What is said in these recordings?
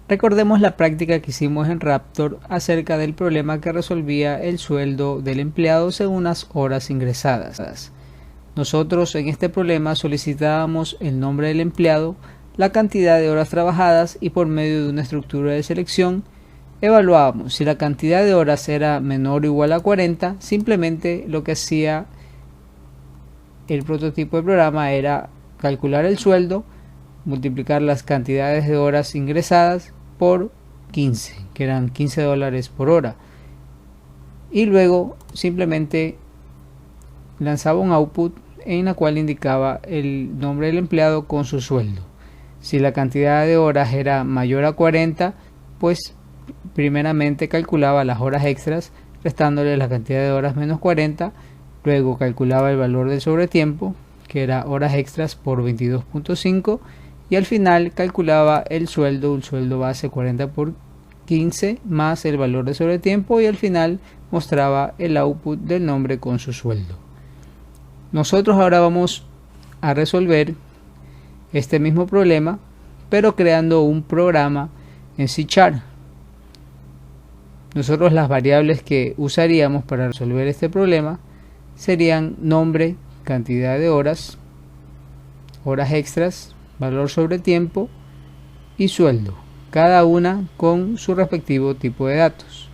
Recordemos la práctica que hicimos en Raptor acerca del problema que resolvía el sueldo del empleado según las horas ingresadas. Nosotros en este problema solicitábamos el nombre del empleado, la cantidad de horas trabajadas y por medio de una estructura de selección evaluábamos si la cantidad de horas era menor o igual a 40, simplemente lo que hacía el prototipo de programa era calcular el sueldo, multiplicar las cantidades de horas ingresadas por 15, que eran $15 por hora, y luego simplemente lanzaba un output en la cual indicaba el nombre del empleado con su sueldo. Si la cantidad de horas era mayor a 40, pues primeramente calculaba las horas extras restándole la cantidad de horas menos 40, luego calculaba el valor del sobretiempo, que era horas extras por 22.5, y al final calculaba el sueldo base 40 por 15 más el valor de sobretiempo, y al final mostraba el output del nombre con su sueldo. Nosotros ahora vamos a resolver este mismo problema, pero creando un programa en C#. Nosotros las variables que usaríamos para resolver este problema serían nombre, cantidad de horas, horas extras, valor sobre tiempo y sueldo, cada una con su respectivo tipo de datos.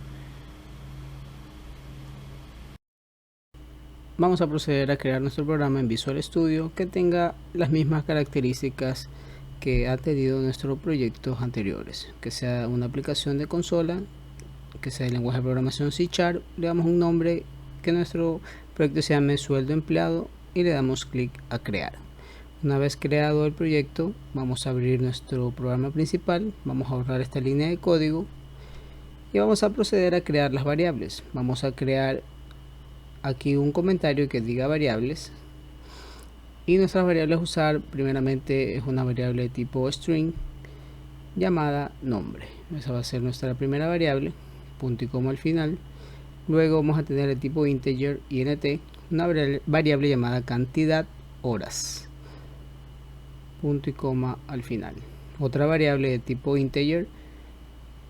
Vamos a proceder a crear nuestro programa en Visual Studio que tenga las mismas características que ha tenido nuestros proyectos anteriores, que sea una aplicación de consola, que sea el lenguaje de programación C#, le damos un nombre, que nuestro proyecto se llame sueldo empleado y le damos clic a crear. Una vez creado el proyecto, vamos a abrir nuestro programa principal, vamos a borrar esta línea de código y vamos a proceder a crear las variables. Vamos a crear aquí un comentario que diga variables, y nuestras variables a usar primeramente es una variable de tipo string llamada nombre. Esa va a ser nuestra primera variable, punto y coma al final. Luego vamos a tener el tipo integer int, una variable llamada cantidad horas, punto y coma al final. Otra variable de tipo integer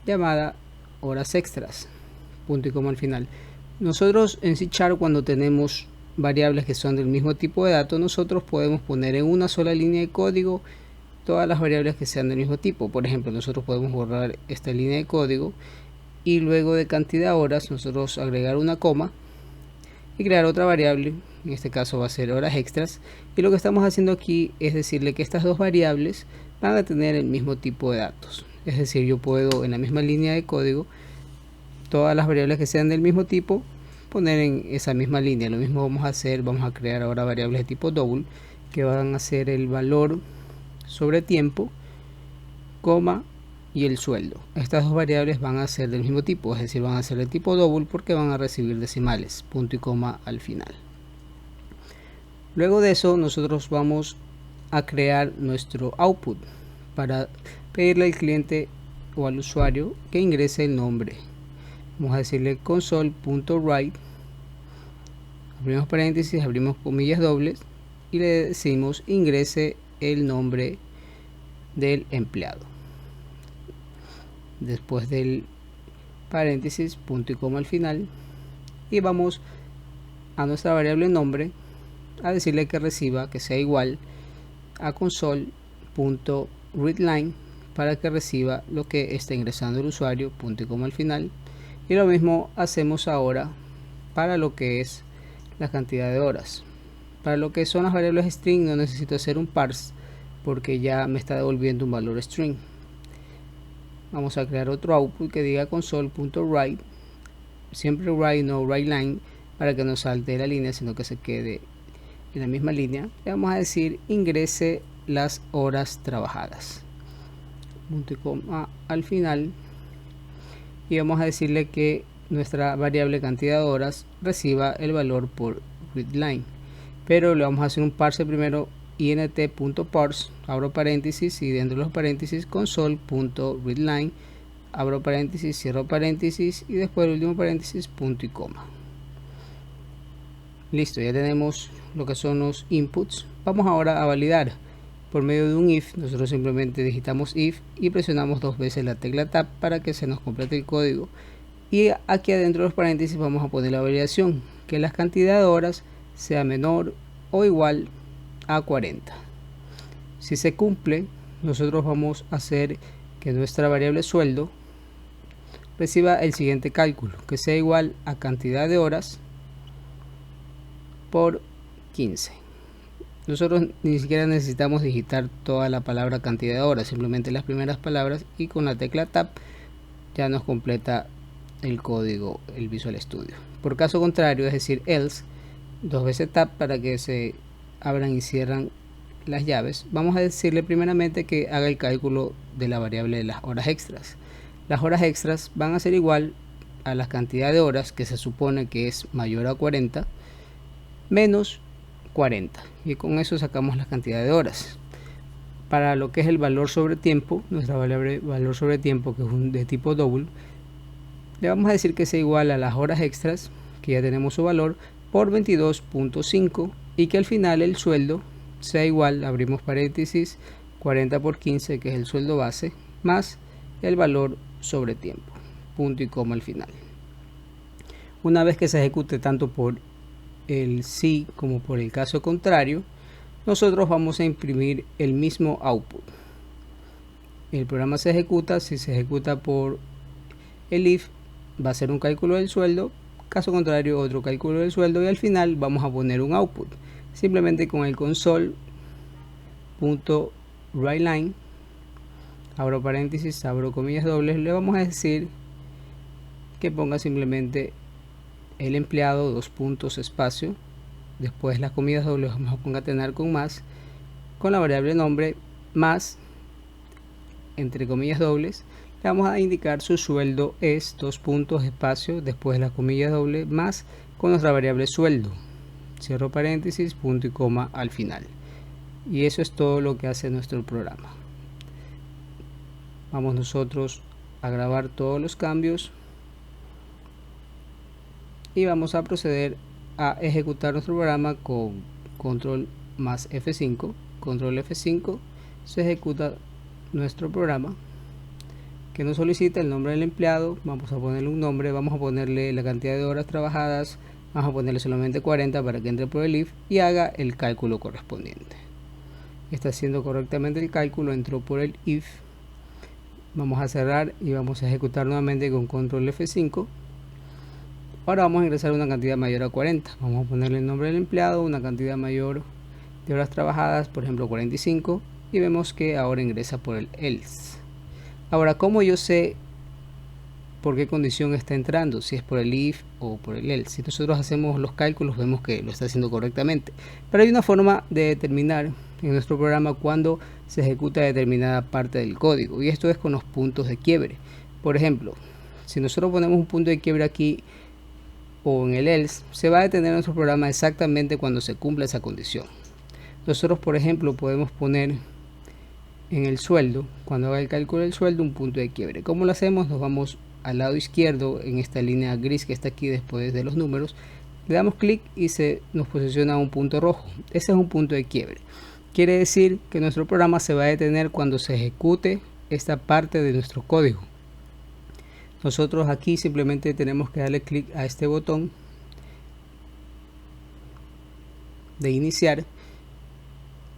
llamada horas extras, punto y coma al final. Nosotros en C# cuando tenemos variables que son del mismo tipo de datos, nosotros podemos poner en una sola línea de código todas las variables que sean del mismo tipo. Por ejemplo, nosotros podemos borrar esta línea de código y luego de cantidad horas nosotros agregar una coma y crear otra variable, en este caso va a ser horas extras, y lo que estamos haciendo aquí es decirle que estas dos variables van a tener el mismo tipo de datos. Es decir, yo puedo en la misma línea de código todas las variables que sean del mismo tipo poner en esa misma línea. Lo mismo vamos a hacer, vamos a crear ahora variables de tipo double que van a ser el valor sobre tiempo, coma y el sueldo. Estas dos variables van a ser del mismo tipo, es decir, van a ser de tipo double porque van a recibir decimales, punto y coma al final. Luego de eso nosotros vamos a crear nuestro output para pedirle al cliente o al usuario que ingrese el nombre. Vamos a decirle console.write, abrimos paréntesis, abrimos comillas dobles y le decimos ingrese el nombre del empleado. Después del paréntesis, punto y coma al final, y vamos a nuestra variable nombre a decirle que reciba, que sea igual a console.readline para que reciba lo que está ingresando el usuario, punto y coma al final. Y lo mismo hacemos ahora para lo que es la cantidad de horas. Para lo que son las variables string no necesito hacer un parse porque ya me está devolviendo un valor string. Vamos a crear otro output que diga console.write, siempre write, no writeLine, para que no salte de la línea sino que se quede en la misma línea. Le vamos a decir ingrese las horas trabajadas, punto y coma al final, y vamos a decirle que nuestra variable cantidad de horas reciba el valor por readLine, pero le vamos a hacer un parse primero, int.parse, abro paréntesis y dentro de los paréntesis console.readline, abro paréntesis, cierro paréntesis y después el último paréntesis, punto y coma. Listo, ya tenemos lo que son los inputs. Vamos ahora a validar por medio de un if. Nosotros simplemente digitamos if y presionamos 2 veces la tecla tab para que se nos complete el código. Y aquí adentro de los paréntesis vamos a poner la variación, que la cantidad de horas sea menor o igual a 40. Si se cumple, nosotros vamos a hacer que nuestra variable sueldo reciba el siguiente cálculo, que sea igual a cantidad de horas por 15. Nosotros ni siquiera necesitamos digitar toda la palabra cantidad de horas, simplemente las primeras palabras, y con la tecla tab ya nos completa el código, el Visual Studio. Por caso contrario, es decir, else, 2 veces tab para que se abran y cierran las llaves, vamos a decirle primeramente que haga el cálculo de la variable de las horas extras. Las horas extras van a ser igual a la cantidad de horas que se supone que es mayor a 40 menos 40, y con eso sacamos la cantidad de horas. Para lo que es el valor sobre tiempo, nuestra variable valor sobre tiempo, que es de tipo double, le vamos a decir que sea igual a las horas extras, que ya tenemos su valor, por 22.5, y que al final el sueldo sea igual, abrimos paréntesis, 40 por 15, que es el sueldo base, más el valor sobre tiempo, punto y coma al final. Una vez que se ejecute tanto por el sí como por el caso contrario, nosotros vamos a imprimir el mismo output. El programa se ejecuta, si se ejecuta por el if, va a ser un cálculo del sueldo, caso contrario otro cálculo del sueldo, y al final vamos a poner un output. Simplemente con el console.writeLine, abro paréntesis, abro comillas dobles, le vamos a decir que ponga simplemente el empleado, 2 puntos, espacio, después las comillas dobles vamos a concatenar con más, con la variable nombre, más, entre comillas dobles, le vamos a indicar su sueldo es, 2 puntos, espacio, después las comillas dobles, más, con nuestra variable sueldo, cierro paréntesis, punto y coma al final. Y eso es todo lo que hace nuestro programa. Vamos nosotros a grabar todos los cambios y vamos a proceder a ejecutar nuestro programa con control más F5. Control F5, se ejecuta nuestro programa, que nos solicita el nombre del empleado. Vamos a ponerle un nombre, vamos a ponerle la cantidad de horas trabajadas, vamos a ponerle solamente 40 para que entre por el if y haga el cálculo correspondiente. Está haciendo correctamente el cálculo, entró por el if. Vamos a cerrar y vamos a ejecutar nuevamente con control F5. Ahora vamos a ingresar una cantidad mayor a 40. Vamos a ponerle el nombre del empleado, una cantidad mayor de horas trabajadas, por ejemplo 45, y vemos que ahora ingresa por el else. Ahora, ¿cómo yo sé por qué condición está entrando? Si es por el if o por el else. Si nosotros hacemos los cálculos, vemos que lo está haciendo correctamente. Pero hay una forma de determinar en nuestro programa cuando se ejecuta determinada parte del código, y esto es con los puntos de quiebre. Por ejemplo, si nosotros ponemos un punto de quiebre aquí o en el else, se va a detener nuestro programa exactamente cuando se cumpla esa condición. Nosotros, por ejemplo, podemos poner en el sueldo, cuando haga el cálculo del sueldo, un punto de quiebre. ¿Cómo lo hacemos? Nos vamos al lado izquierdo en esta línea gris que está aquí después de los números, le damos clic y se nos posiciona un punto rojo. Ese es un punto de quiebre. Quiere decir que nuestro programa se va a detener cuando se ejecute esta parte de nuestro código. Nosotros aquí simplemente tenemos que darle clic a este botón de iniciar,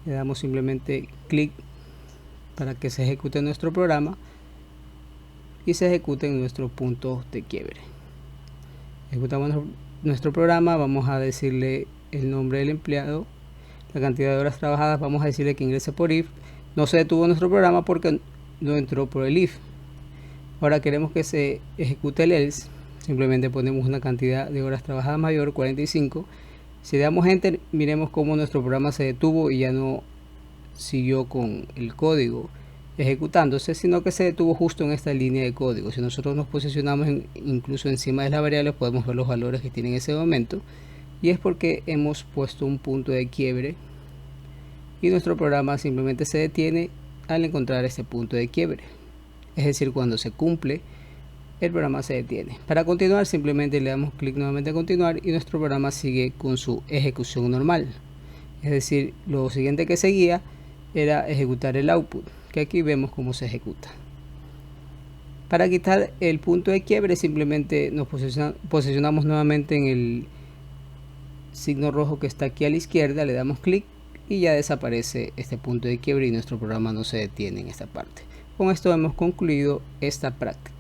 le damos simplemente clic para que se ejecute nuestro programa y se ejecuten nuestros puntos de quiebre. Ejecutamos nuestro programa, vamos a decirle el nombre del empleado, la cantidad de horas trabajadas, vamos a decirle que ingrese por if. No se detuvo nuestro programa porque no entró por el if. Ahora queremos que se ejecute el else, simplemente ponemos una cantidad de horas trabajadas mayor, 45. Si le damos enter, miremos cómo nuestro programa se detuvo y ya no siguió con el código ejecutándose, sino que se detuvo justo en esta línea de código. Si nosotros nos posicionamos incluso encima de las variables, podemos ver los valores que tiene en ese momento, y es porque hemos puesto un punto de quiebre y nuestro programa simplemente se detiene al encontrar este punto de quiebre. Es decir, cuando se cumple, el programa se detiene. Para continuar, simplemente le damos clic nuevamente a continuar y nuestro programa sigue con su ejecución normal. Es decir, lo siguiente que seguía era ejecutar el output, que aquí vemos cómo se ejecuta. Para quitar el punto de quiebre simplemente nos posicionamos nuevamente en el signo rojo que está aquí a la izquierda, le damos clic y ya desaparece este punto de quiebre y nuestro programa no se detiene en esta parte. Con esto hemos concluido esta práctica.